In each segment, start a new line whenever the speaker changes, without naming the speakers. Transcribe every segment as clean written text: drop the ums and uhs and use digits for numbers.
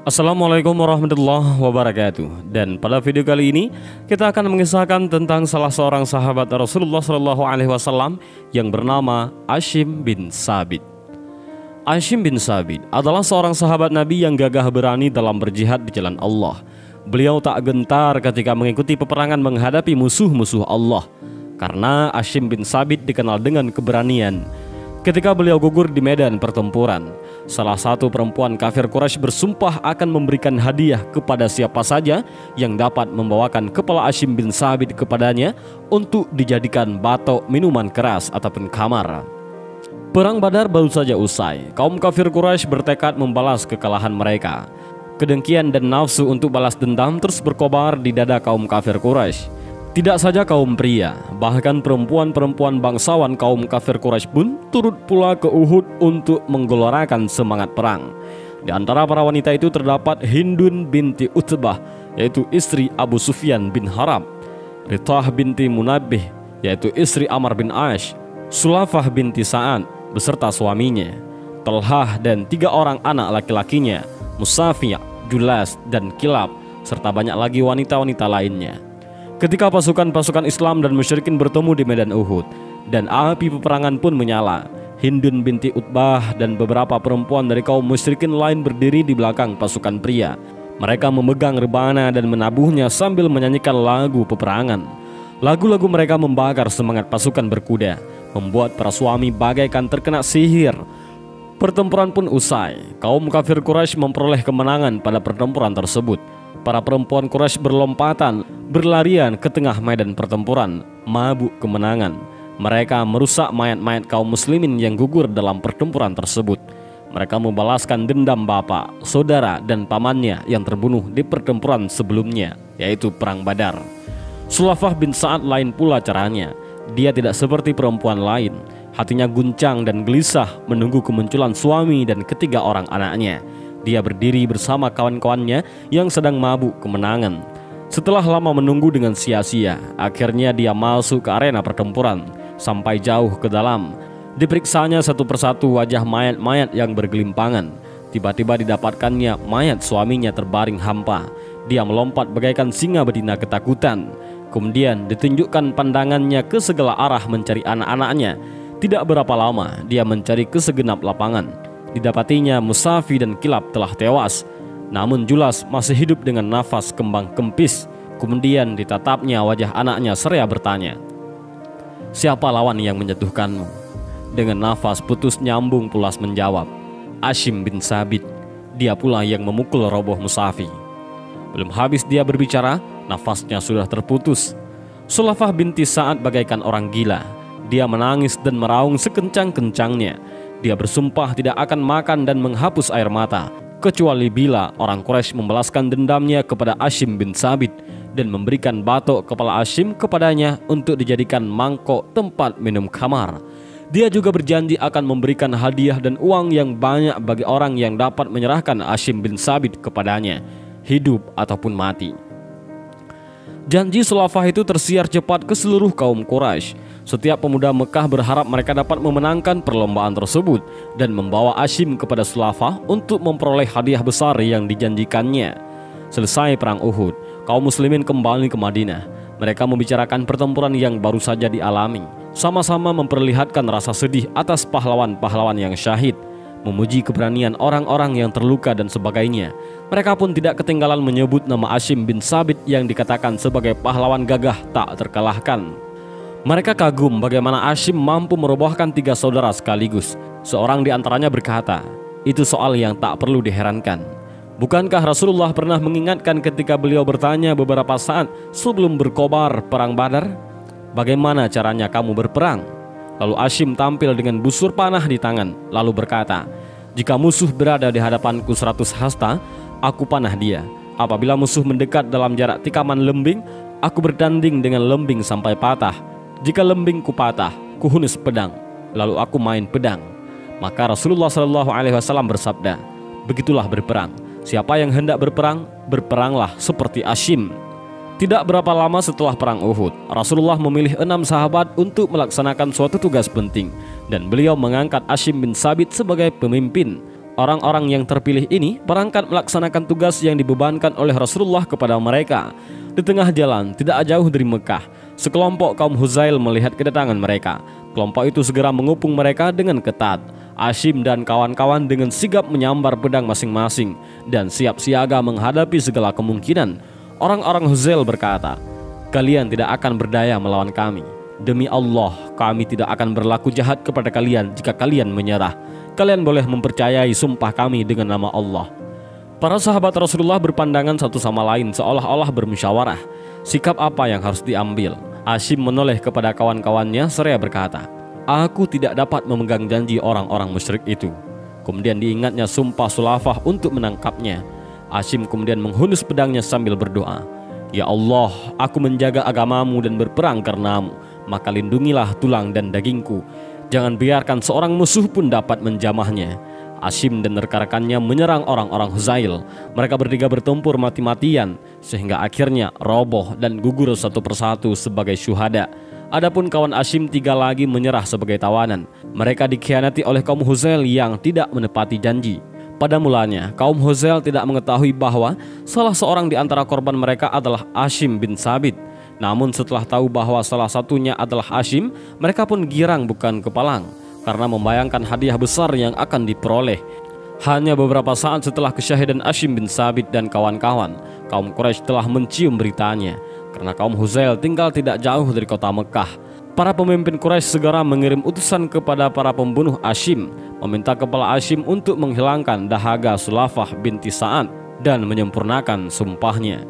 Assalamualaikum warahmatullahi wabarakatuh. Dan pada video kali ini kita akan mengisahkan tentang salah seorang sahabat Rasulullah SAW yang bernama Hashim bin Thabit. Hashim bin Thabit adalah seorang sahabat Nabi yang gagah berani dalam berjihad di jalan Allah. Beliau tak gentar ketika mengikuti peperangan menghadapi musuh-musuh Allah, karena Hashim bin Thabit dikenal dengan keberanian. Ketika beliau gugur di medan pertempuran, salah satu perempuan kafir Quraisy bersumpah akan memberikan hadiah kepada siapa saja yang dapat membawakan kepala Hashim bin Thabit kepadanya untuk dijadikan batok minuman keras ataupun khamar. Perang Badar baru saja usai. Kaum kafir Quraisy bertekad membalas kekalahan mereka. Kedengkian dan nafsu untuk balas dendam terus berkobar di dada kaum kafir Quraisy. Tidak saja kaum pria, bahkan perempuan-perempuan bangsawan kaum kafir Quraisy pun turut pula ke Uhud untuk menggelorakan semangat perang. Di antara para wanita itu terdapat Hindun binti Utbah, yaitu istri Abu Sufyan bin Harb, Ritah binti Munabbih, yaitu istri Amr bin Ash, Sulafah binti Sa'ad beserta suaminya, Talhah dan 3 orang anak laki-lakinya, Musafi', Julas dan Kilab, serta banyak lagi wanita-wanita lainnya. Ketika pasukan-pasukan Islam dan musyrikin bertemu di medan Uhud dan api peperangan pun menyala, Hindun binti Utbah dan beberapa perempuan dari kaum musyrikin lain berdiri di belakang pasukan pria. Mereka memegang rebana dan menabuhnya sambil menyanyikan lagu peperangan. Lagu-lagu mereka membakar semangat pasukan berkuda, membuat para suami bagaikan terkena sihir. Pertempuran pun usai. Kaum kafir Quraisy memperoleh kemenangan pada pertempuran tersebut. Para perempuan Quraisy berlompatan, berlarian ke tengah medan pertempuran, mabuk kemenangan. Mereka merusak mayat-mayat kaum muslimin yang gugur dalam pertempuran tersebut. Mereka membalaskan dendam bapak, saudara, dan pamannya yang terbunuh di pertempuran sebelumnya, yaitu Perang Badar. Sulafah bin Sa'ad lain pula caranya. Dia tidak seperti perempuan lain. Hatinya guncang dan gelisah menunggu kemunculan suami dan 3 orang anaknya. Dia berdiri bersama kawan-kawannya yang sedang mabuk kemenangan. Setelah lama menunggu dengan sia-sia, akhirnya dia masuk ke arena pertempuran sampai jauh ke dalam. Diperiksanya satu persatu wajah mayat-mayat yang bergelimpangan. Tiba-tiba didapatkannya mayat suaminya terbaring hampa. Dia melompat bagaikan singa betina ketakutan. Kemudian ditunjukkan pandangannya ke segala arah mencari anak-anaknya. Tidak berapa lama dia mencari ke segenap lapangan. Didapatinya Musafi dan Kilab telah tewas, namun Julas masih hidup dengan nafas kembang kempis. Kemudian ditatapnya wajah anaknya seraya bertanya, "Siapa lawan yang menjatuhkanmu?" Dengan nafas putus nyambung Pulas menjawab, "Hashim bin Thabit." Dia pula yang memukul roboh Musafi. Belum habis dia berbicara, nafasnya sudah terputus. Sulafah binti Sa'ad bagaikan orang gila. Dia menangis dan meraung sekencang-kencangnya. Dia bersumpah tidak akan makan dan menghapus air mata, kecuali bila orang Quraisy membalaskan dendamnya kepada Hashim bin Thabit dan memberikan batok kepala Hashim kepadanya untuk dijadikan mangkok tempat minum khamar. Dia juga berjanji akan memberikan hadiah dan uang yang banyak bagi orang yang dapat menyerahkan Hashim bin Thabit kepadanya, hidup ataupun mati. Janji Sulafah itu tersiar cepat ke seluruh kaum Quraisy. Setiap pemuda Mekah berharap mereka dapat memenangkan perlombaan tersebut dan membawa Hashim kepada Sulafah untuk memperoleh hadiah besar yang dijanjikannya. Selesai perang Uhud, kaum muslimin kembali ke Madinah. Mereka membicarakan pertempuran yang baru saja dialami, sama-sama memperlihatkan rasa sedih atas pahlawan-pahlawan yang syahid, memuji keberanian orang-orang yang terluka dan sebagainya. Mereka pun tidak ketinggalan menyebut nama Hashim bin Thabit yang dikatakan sebagai pahlawan gagah tak terkalahkan. Mereka kagum bagaimana Hashim mampu merobohkan 3 saudara sekaligus. Seorang di antaranya berkata, "Itu soal yang tak perlu diherankan. Bukankah Rasulullah pernah mengingatkan ketika beliau bertanya beberapa saat sebelum berkobar perang Badar, 'Bagaimana caranya kamu berperang?' Lalu Hashim tampil dengan busur panah di tangan, lalu berkata, 'Jika musuh berada di hadapanku 100 hasta, aku panah dia. Apabila musuh mendekat dalam jarak tikaman lembing, aku bertanding dengan lembing sampai patah. Jika lembingku patah, kuhunus pedang, lalu aku main pedang.' Maka Rasulullah SAW bersabda, 'Begitulah berperang. Siapa yang hendak berperang, berperanglah seperti Hashim.'" Tidak berapa lama setelah perang Uhud, Rasulullah memilih 6 sahabat untuk melaksanakan suatu tugas penting, dan beliau mengangkat Hashim bin Thabit sebagai pemimpin. Orang-orang yang terpilih ini berangkat melaksanakan tugas yang dibebankan oleh Rasulullah kepada mereka. Di tengah jalan, tidak jauh dari Mekah, sekelompok kaum Huzail melihat kedatangan mereka. Kelompok itu segera mengepung mereka dengan ketat. Hashim dan kawan-kawan dengan sigap menyambar pedang masing-masing dan siap siaga menghadapi segala kemungkinan. Orang-orang Huzail berkata, "Kalian tidak akan berdaya melawan kami. Demi Allah, kami tidak akan berlaku jahat kepada kalian jika kalian menyerah. Kalian boleh mempercayai sumpah kami dengan nama Allah." Para sahabat Rasulullah berpandangan satu sama lain seolah-olah bermusyawarah. Sikap apa yang harus diambil? Hashim menoleh kepada kawan-kawannya seraya berkata, "Aku tidak dapat memegang janji orang-orang musyrik itu." Kemudian diingatnya sumpah Sulafah untuk menangkapnya. Hashim kemudian menghunus pedangnya sambil berdoa, "Ya Allah, aku menjaga agamamu dan berperang karenamu, maka lindungilah tulang dan dagingku. Jangan biarkan seorang musuh pun dapat menjamahnya." Hashim dan rekan-rekannya menyerang orang-orang Huzail. Mereka bertiga bertempur mati-matian sehingga akhirnya roboh dan gugur satu persatu sebagai syuhada. Adapun kawan Hashim tiga lagi menyerah sebagai tawanan. Mereka dikhianati oleh kaum Huzail yang tidak menepati janji. Pada mulanya, kaum Huzail tidak mengetahui bahwa salah seorang di antara korban mereka adalah Hashim bin Sabit. Namun setelah tahu bahwa salah satunya adalah Hashim, mereka pun girang bukan kepalang karena membayangkan hadiah besar yang akan diperoleh. Hanya beberapa saat setelah kesyahidan Hashim bin Sabit dan kawan-kawan, kaum Quraisy telah mencium beritanya. Karena kaum Huzail tinggal tidak jauh dari kota Mekah, para pemimpin Quraisy segera mengirim utusan kepada para pembunuh Hashim, meminta kepala Hashim untuk menghilangkan dahaga Sulafah binti Sa'ad dan menyempurnakan sumpahnya.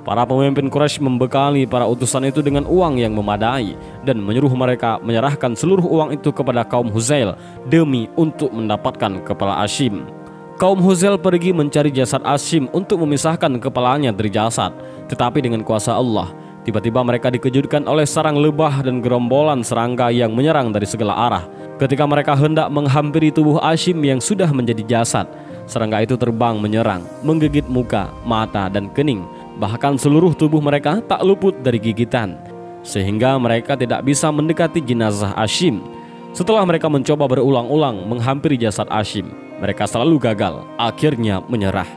Para pemimpin Quraisy membekali para utusan itu dengan uang yang memadai dan menyuruh mereka menyerahkan seluruh uang itu kepada kaum Huzail demi untuk mendapatkan kepala Hashim. Kaum Huzail pergi mencari jasad Hashim untuk memisahkan kepalanya dari jasad, tetapi dengan kuasa Allah, tiba-tiba mereka dikejutkan oleh sarang lebah dan gerombolan serangga yang menyerang dari segala arah. Ketika mereka hendak menghampiri tubuh Hashim yang sudah menjadi jasad, serangga itu terbang menyerang, menggigit muka, mata, dan kening. Bahkan seluruh tubuh mereka tak luput dari gigitan, sehingga mereka tidak bisa mendekati jenazah Hashim. Setelah mereka mencoba berulang-ulang menghampiri jasad Hashim, mereka selalu gagal, akhirnya menyerah.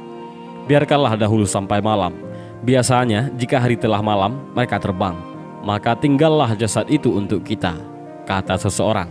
Biarkanlah dahulu sampai malam. Biasanya jika hari telah malam, mereka terbang. Maka tinggallah jasad itu untuk kita, kata seseorang.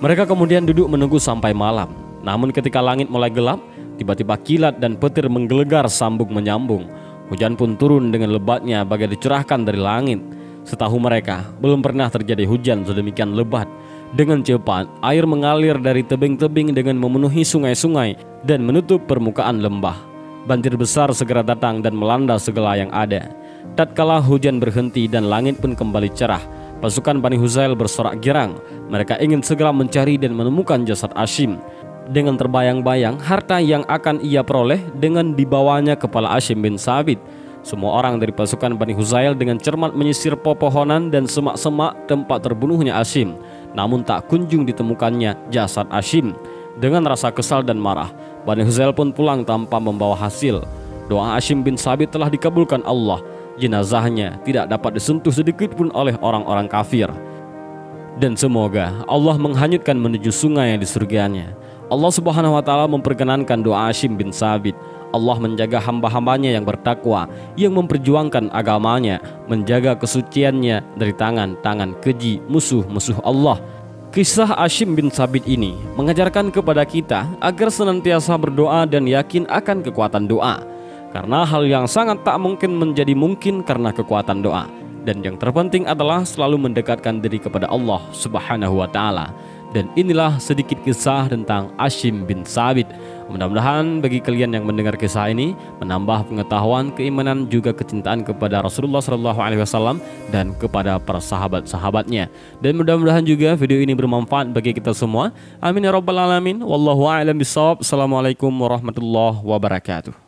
Mereka kemudian duduk menunggu sampai malam. Namun ketika langit mulai gelap, tiba-tiba kilat dan petir menggelegar sambung menyambung. Hujan pun turun dengan lebatnya bagai dicurahkan dari langit. Setahu mereka, belum pernah terjadi hujan sedemikian lebat. Dengan cepat, air mengalir dari tebing-tebing dengan memenuhi sungai-sungai dan menutup permukaan lembah. Banjir besar segera datang dan melanda segala yang ada. Tatkala hujan berhenti dan langit pun kembali cerah, pasukan Bani Huzail bersorak girang. Mereka ingin segera mencari dan menemukan jasad Hashim. Dengan terbayang-bayang harta yang akan ia peroleh dengan dibawanya kepala Hashim bin Sabit, semua orang dari pasukan Bani Huzail dengan cermat menyisir pepohonan dan semak-semak tempat terbunuhnya Hashim. Namun tak kunjung ditemukannya jasad Hashim. Dengan rasa kesal dan marah, Bani Huzail pun pulang tanpa membawa hasil. Doa Hashim bin Sabit telah dikabulkan Allah. Jenazahnya tidak dapat disentuh sedikit pun oleh orang-orang kafir. Dan semoga Allah menghanyutkan menuju sungai di surganya. Allah Subhanahu wa Ta'ala memperkenankan doa Hashim bin Sabit. Allah menjaga hamba-hambanya yang bertakwa, yang memperjuangkan agamanya, menjaga kesuciannya dari tangan-tangan keji musuh-musuh Allah. Kisah Hashim bin Sabit ini mengajarkan kepada kita agar senantiasa berdoa dan yakin akan kekuatan doa. Karena hal yang sangat tak mungkin menjadi mungkin karena kekuatan doa. Dan yang terpenting adalah selalu mendekatkan diri kepada Allah Subhanahu wa Ta'ala. Dan inilah sedikit kisah tentang Hashim bin Sabit. Mudah-mudahan bagi kalian yang mendengar kisah ini menambah pengetahuan, keimanan, juga kecintaan kepada Rasulullah SAW dan kepada para sahabat-sahabatnya. Dan mudah-mudahan juga video ini bermanfaat bagi kita semua. Amin ya rabbal alamin. Wallahu a'lam bishawab. Assalamualaikum warahmatullahi wabarakatuh.